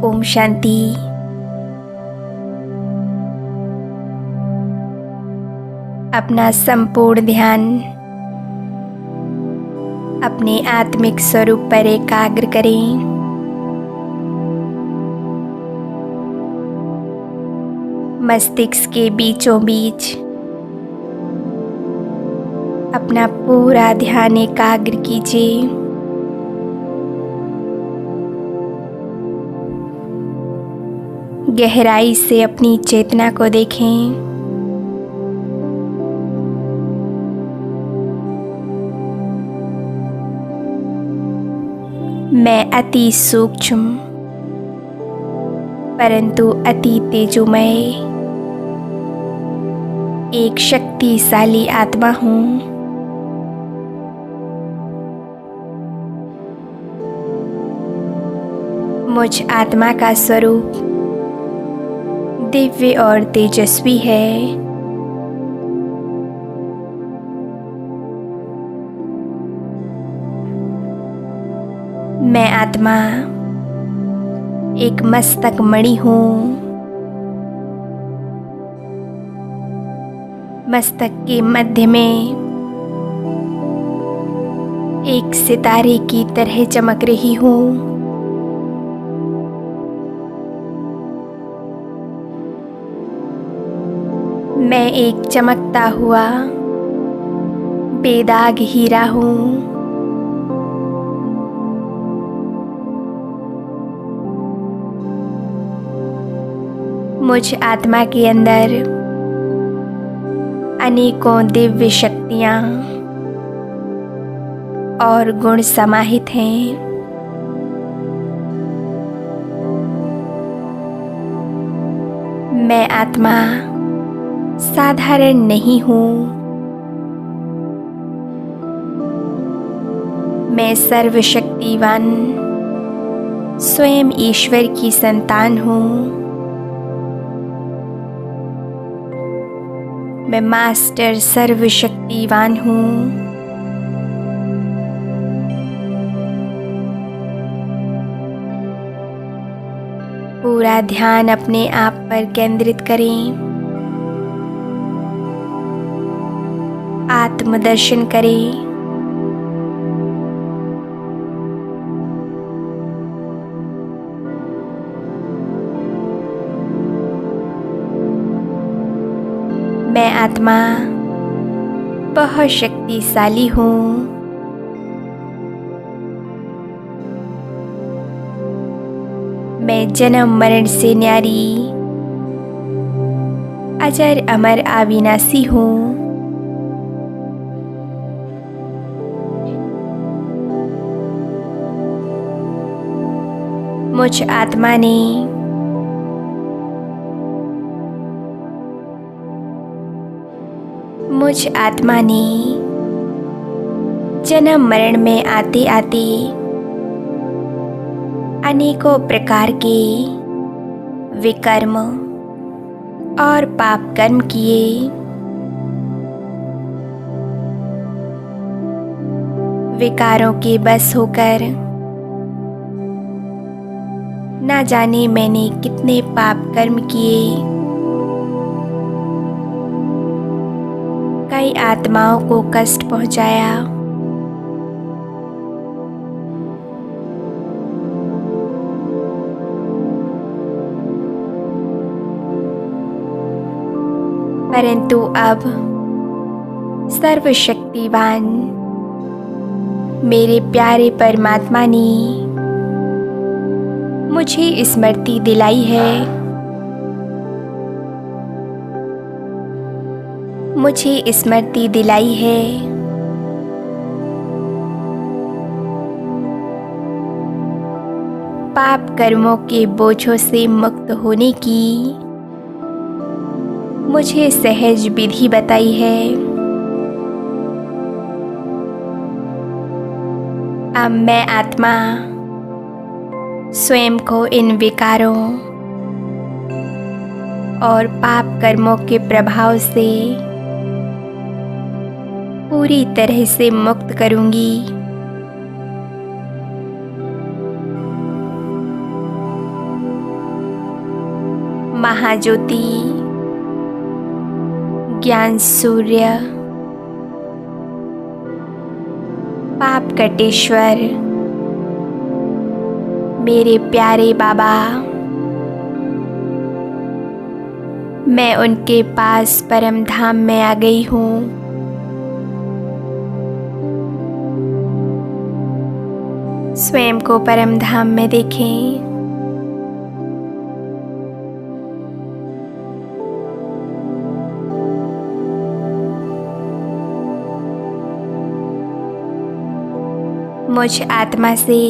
ओम शांति। अपना संपूर्ण ध्यान अपने आत्मिक स्वरूप पर एकाग्र करें। मस्तिष्क के बीचों बीच अपना पूरा ध्यान एकाग्र कीजिए। गहराई से अपनी चेतना को देखें। मैं अति सूक्ष्म परंतु अति तेजोमय एक शक्तिशाली आत्मा हूँ। मुझ आत्मा का स्वरूप दिव्य और तेजस्वी है। मैं आत्मा एक मस्तक मणि हूँ। मस्तक के मध्य में एक सितारे की तरह चमक रही हूँ। मैं एक चमकता हुआ बेदाग हीरा हूँ। मुझ आत्मा के अंदर अनेकों दिव्य शक्तियाँ और गुण समाहित हैं। मैं आत्मा साधारण नहीं हूँ। मैं सर्वशक्तिवान स्वयं ईश्वर की संतान हूँ। मैं मास्टर सर्वशक्तिवान हूँ। पूरा ध्यान अपने आप पर केंद्रित करें। आत्मदर्शन करें। मैं आत्मा बहुत शक्तिशाली हूँ। मैं जन्म मरण से न्यारी अजर अमर अविनाशी हूँ। मुझ आत्मा ने जन्म मरण में आते आते अनेकों प्रकार के विकर्म और पाप कर्म किए। विकारों के बस होकर ना जाने मैंने कितने पाप कर्म किए। कई आत्माओं को कष्ट पहुंचाया। परंतु अब सर्वशक्तिवान मेरे प्यारे परमात्मा ने मुझे स्मृति दिलाई है। मुझे स्मृति दिलाई है पाप कर्मों के बोझों से मुक्त होने की। मुझे सहज विधि बताई है। अब मैं आत्मा स्वयं को इन विकारों और पाप कर्मों के प्रभाव से पूरी तरह से मुक्त करूंगी। महाज्योति, ज्ञान सूर्य, पाप कटेश्वर, मेरे प्यारे बाबा, मैं उनके पास परम धाम में आ गई हूँ। स्वयं को परम धाम में देखें। मुझ आत्मा से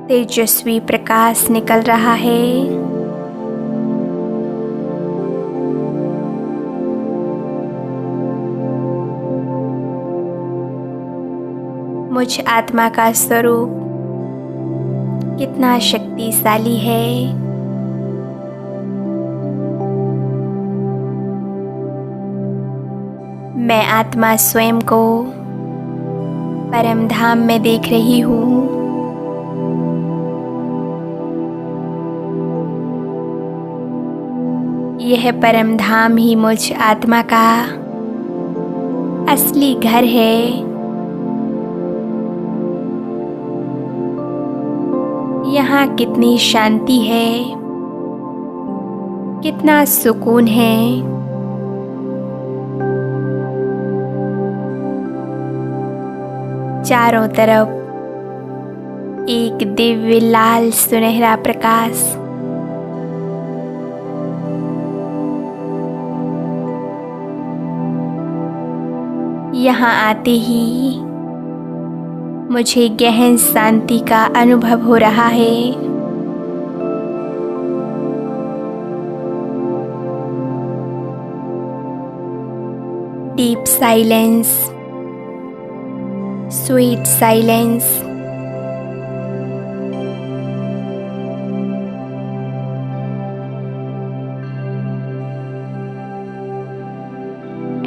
तेजस्वी प्रकाश निकल रहा है। मुझ आत्मा का स्वरूप कितना शक्तिशाली है। मैं आत्मा स्वयं को परम धाम में देख रही हूँ। यह परम धाम ही मुझ आत्मा का असली घर है। यहाँ कितनी शांति है, कितना सुकून है। चारों तरफ एक दिव्य लाल सुनहरा प्रकाश। यहाँ आते ही मुझे गहन शांति का अनुभव हो रहा है। Deep silence, sweet silence.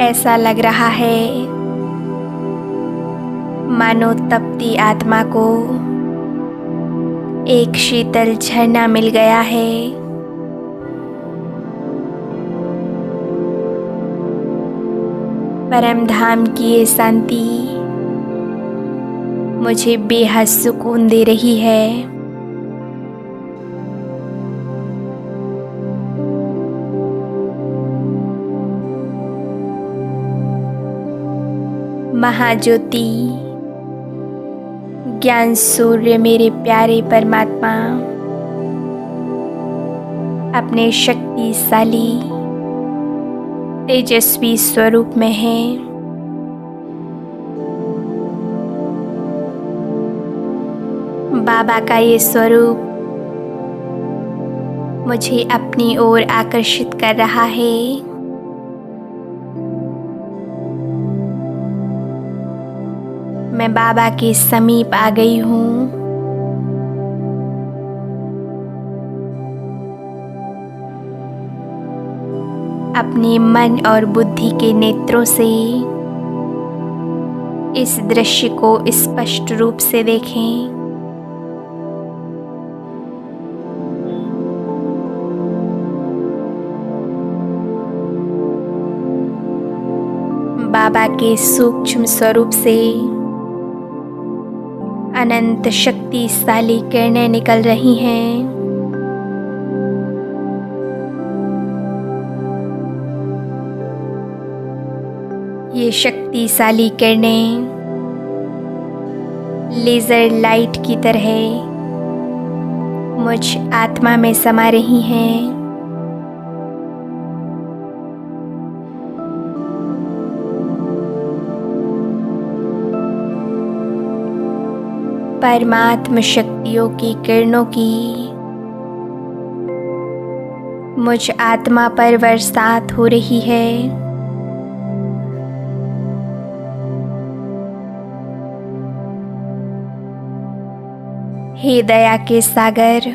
ऐसा लग रहा है मानो तपती आत्मा को एक शीतल झरना मिल गया है। परम धाम की ये शांति मुझे बेहद सुकून दे रही है। महाज्योति, ज्ञान सूर्य, मेरे प्यारे परमात्मा अपने शक्तिशाली तेजस्वी स्वरूप में है। बाबा का ये स्वरूप मुझे अपनी ओर आकर्षित कर रहा है। मैं बाबा के समीप आ गई हूँ। अपने मन और बुद्धि के नेत्रों से इस दृश्य को स्पष्ट रूप से देखें। बाबा के सूक्ष्म स्वरूप से अनंत शक्तिशाली किरणें निकल रही हैं। ये शक्तिशाली किरणें लेज़र लाइट की तरह मुझ आत्मा में समा रही हैं। परमात्म शक्तियों की किरणों की मुझ आत्मा पर बरसात हो रही है। हे दया के सागर,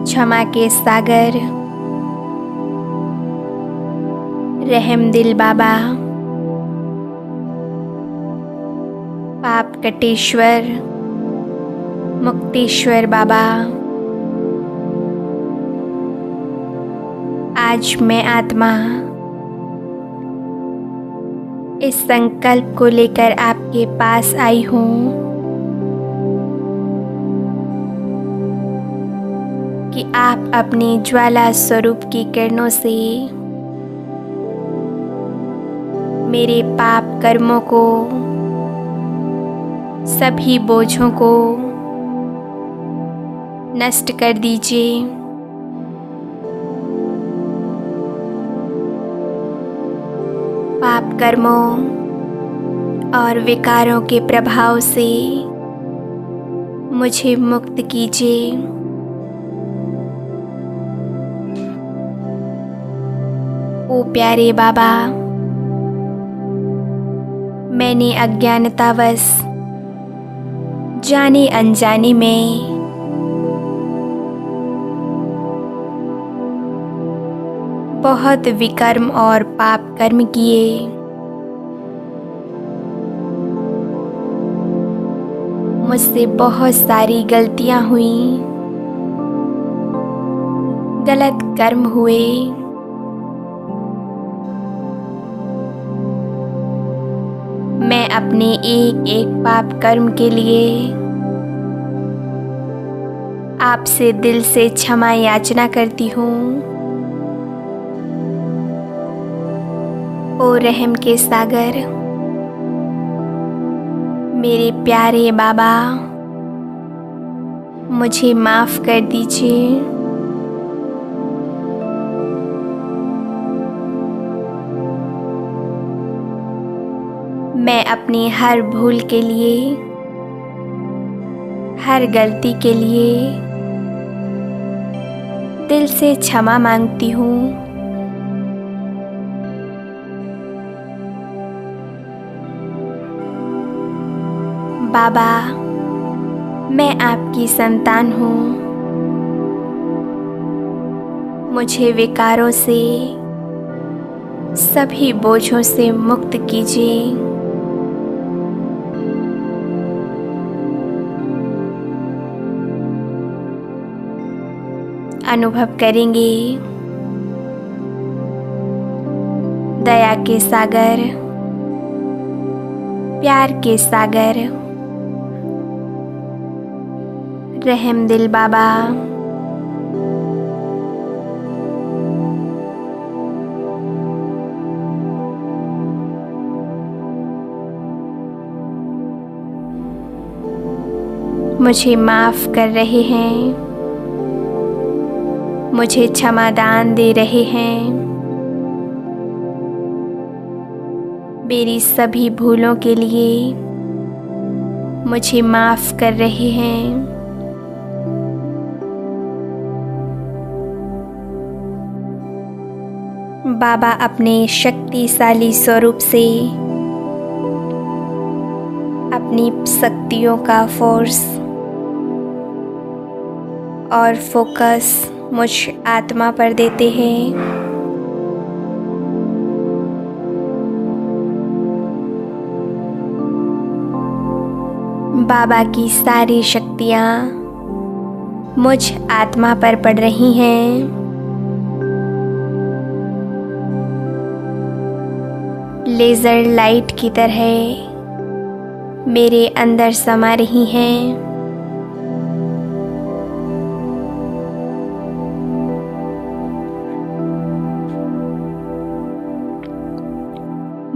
क्षमा के सागर, रहम दिल बाबा, पाप कटेश्वर, मुक्तेश्वर बाबा, आज मैं आत्मा इस संकल्प को लेकर आपके पास आई हूँ कि आप अपनी ज्वाला स्वरूप की किरणों से मेरे पाप कर्मों को, सभी बोझों को नष्ट कर दीजिए। पाप कर्मों और विकारों के प्रभाव से मुझे मुक्त कीजिए। ओ प्यारे बाबा, मैंने अज्ञानतावश जाने अनजाने में बहुत विकर्म और पाप कर्म किए। मुझसे बहुत सारी गलतियां हुई, गलत कर्म हुए। मैं अपने एक एक पाप कर्म के लिए आपसे दिल से क्षमा याचना करती हूँ। ओ रहम के सागर, मेरे प्यारे बाबा, मुझे माफ़ कर दीजिए। मैं अपनी हर भूल के लिए, हर गलती के लिए दिल से क्षमा मांगती हूँ। बाबा, मैं आपकी संतान हूँ। मुझे विकारों से, सभी बोझों से मुक्त कीजिए। अनुभव करेंगे दया के सागर, प्यार के सागर, रहम दिल बाबा। मुझे माफ़ कर रहे हैं, मुझे क्षमादान दे रहे हैं। मेरी सभी भूलों के लिए मुझे माफ़ कर रहे हैं। बाबा अपने शक्तिशाली स्वरूप से अपनी शक्तियों का फोर्स और फोकस मुझ आत्मा पर देते हैं। बाबा की सारी शक्तियाँ मुझ आत्मा पर पड़ रही हैं। लेज़र लाइट की तरह मेरे अंदर समा रही हैं।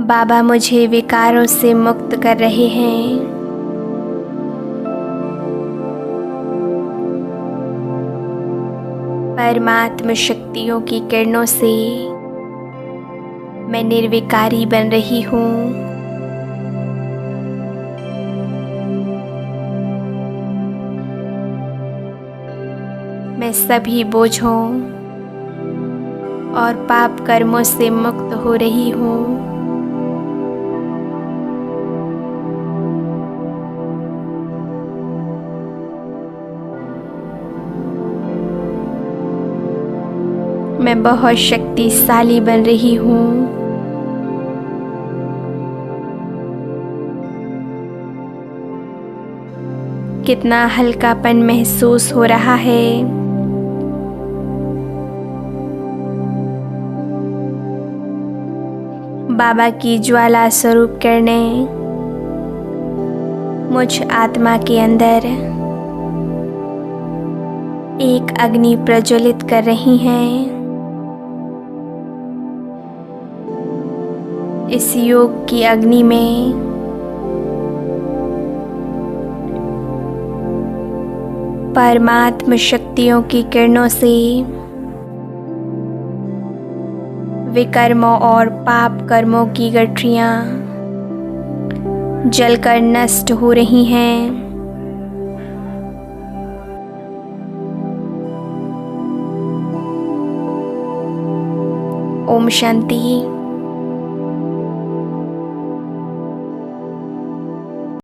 बाबा मुझे विकारों से मुक्त कर रहे हैं। परमात्म शक्तियों की किरणों से मैं निर्विकारी बन रही हूँ। मैं सभी बोझों और पाप कर्मों से मुक्त हो रही हूँ। मैं बहुत शक्तिशाली बन रही हूँ। कितना हल्कापन महसूस हो रहा है। बाबा की ज्वाला स्वरूप किरणें मुझ आत्मा के अंदर एक अग्नि प्रज्वलित कर रही हैं। इस योग की अग्नि में परमात्म शक्तियों की किरणों से विकर्मों और पाप कर्मों की गठरियां जलकर नष्ट हो रही हैं। ओम शांति।